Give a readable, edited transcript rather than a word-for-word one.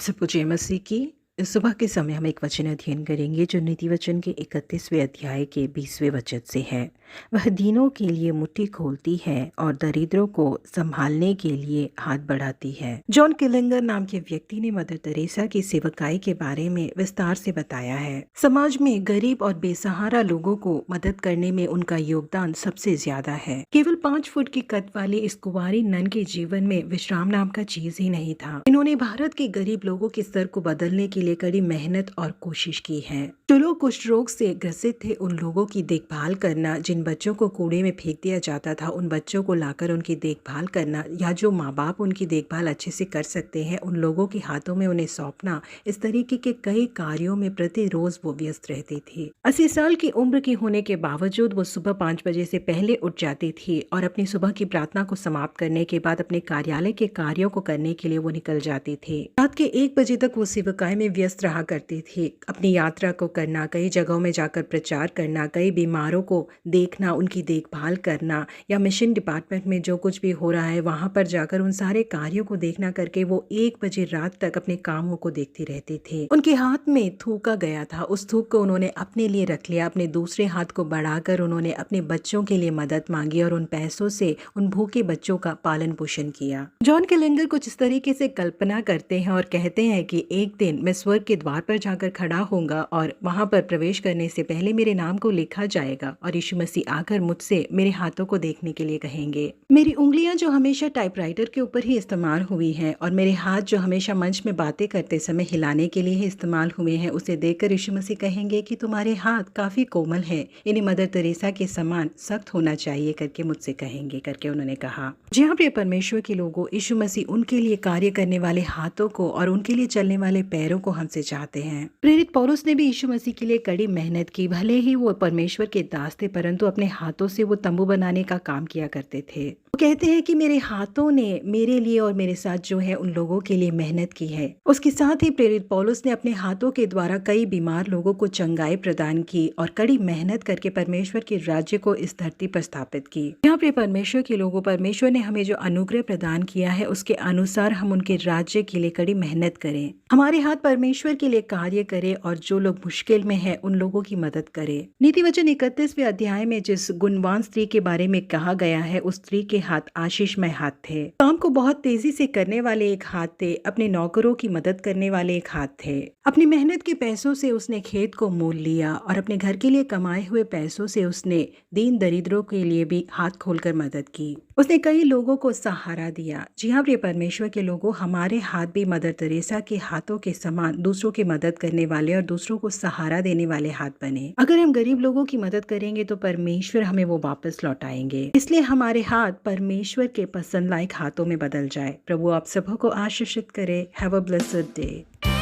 सबको जय मसीह की। इस सुबह के समय हम एक वचन अध्ययन करेंगे जो नीति वचन के 31वें अध्याय के 20वें वचन से है। वह दीनों के लिए मुट्ठी खोलती है और दरिद्रों को संभालने के लिए हाथ बढ़ाती है। जॉन किलिंगर नाम के व्यक्ति ने मदर तेरेसा की सेवकाई के बारे में विस्तार से बताया है। समाज में गरीब और बेसहारा लोगों को मदद करने में उनका योगदान सबसे ज्यादा है। केवल 5 फुट की कद वाली इस कुंवारी नन के जीवन में विश्राम नाम का चीज ही नहीं था। इन्होंने भारत के गरीब लोगों के स्तर को बदलने के लिए कड़ी मेहनत और कोशिश की है। जो लोग कुष्ठ रोग से ग्रसित थे उन लोगों की देखभाल करना, जिन बच्चों को कूड़े में फेंक दिया जाता था उन बच्चों को लाकर उनकी देखभाल करना, या जो माँ बाप उनकी देखभाल अच्छे से कर सकते हैं उन लोगों के हाथों में उन्हें सौंपना, इस तरीके के कई कार्यों में प्रतिरोज वो व्यस्त रहती थी। 80 साल की उम्र की होने के बावजूद वो सुबह 5 बजे से पहले उठ जाती थी और अपनी सुबह की प्रार्थना को समाप्त करने के बाद अपने कार्यालय के कार्यों को करने के लिए वो निकल जाती थी। रात के 1 बजे तक वो सेवकाई में व्यस्त रहा करती थी। अपनी यात्रा को करना, कई जगहों में जाकर प्रचार करना, कई बीमारों को देखना, उनकी देखभाल करना, या मिशन डिपार्टमेंट में जो कुछ भी हो रहा है वहां पर जाकर उन सारे कार्यों को देखना करके वो 1 बजे रात तक अपने कामों को देखती रहती थी। उनके हाथ में थूका गया था, उस थूक को उन्होंने अपने लिए रख लिया। अपने दूसरे हाथ को बढ़ाकर उन्होंने अपने बच्चों के लिए मदद मांगी और उन पैसों से उन भूखे बच्चों का पालन पोषण किया। जॉन किलिंगर कुछ इस तरीके से कल्पना करते हैं और कहते हैं कि एक दिन मैं स्वर्ग के द्वार पर जाकर खड़ा होऊंगा और वहां पर प्रवेश करने से पहले मेरे नाम को लिखा जाएगा और यीशु मसीह आकर मुझसे मेरे हाथों को देखने के लिए कहेंगे। मेरी उंगलियां जो हमेशा टाइपराइटर के ऊपर ही इस्तेमाल हुई हैं और मेरे हाथ जो हमेशा मंच में बातें करते समय हिलाने के लिए ही इस्तेमाल हुए हैं, उसे देखकर यीशु मसीह कहेंगे कि तुम्हारे हाथ काफी कोमल है, इन्हें मदर तेरेसा के समान सख्त होना चाहिए करके मुझसे कहेंगे करके उन्होंने कहा। जी हाँ प्रिय परमेश्वर के लोगों, यीशु मसीह उनके लिए कार्य करने वाले हाथों को और उनके लिए चलने वाले पैरों को हमसे चाहते हैं। प्रेरित पौलुस ने भी यीशु मसीह के लिए कड़ी मेहनत की। भले ही वो परमेश्वर के दास थे परंतु अपने हाथों से वो तंबू बनाने का काम किया करते थे। वो कहते हैं कि मेरे हाथों ने मेरे लिए और मेरे साथ जो है उन लोगों के लिए मेहनत की है। उसके साथ ही प्रेरित पौलुस ने अपने हाथों के द्वारा कई बीमार लोगों को चंगाई प्रदान की और कड़ी मेहनत करके परमेश्वर के राज्य को इस धरती पर स्थापित की। यहाँ पे परमेश्वर के लोगों, परमेश्वर ने हमें जो अनुग्रह प्रदान किया है उसके अनुसार हम उनके राज्य के लिए कड़ी मेहनत करें। हमारे हाथ परमेश्वर के लिए कार्य करें और जो लोग मुश्किल में हैं उन लोगों की मदद करें। नीति वचन 31वें अध्याय में जिस गुणवान स्त्री के बारे में कहा गया है, उस स्त्री के हाथ आशीषमय हाथ थे। काम को बहुत तेजी से करने वाले एक हाथ थे, अपने नौकरों की मदद करने वाले एक हाथ थे। अपनी मेहनत के पैसों से उसने खेत को मोल लिया और अपने घर के लिए कमाए हुए पैसों से उसने दीन दरिद्रों के लिए भी हाथ खोलकर मदद की। उसने कई लोगों को सहारा दिया। जी हाँ प्रिय परमेश्वर के लोगों, हमारे हाथ भी मदर तेरेसा के हाथों के समान दूसरों की मदद करने वाले और दूसरों को सहारा देने वाले हाथ बने। अगर हम गरीब लोगों की मदद करेंगे तो परमेश्वर हमें वो वापस लौटाएंगे। इसलिए हमारे हाथ परमेश्वर के पसंद लायक हाथों में बदल जाए। प्रभु आप सबों को आशीषित करे। Have a blessed day.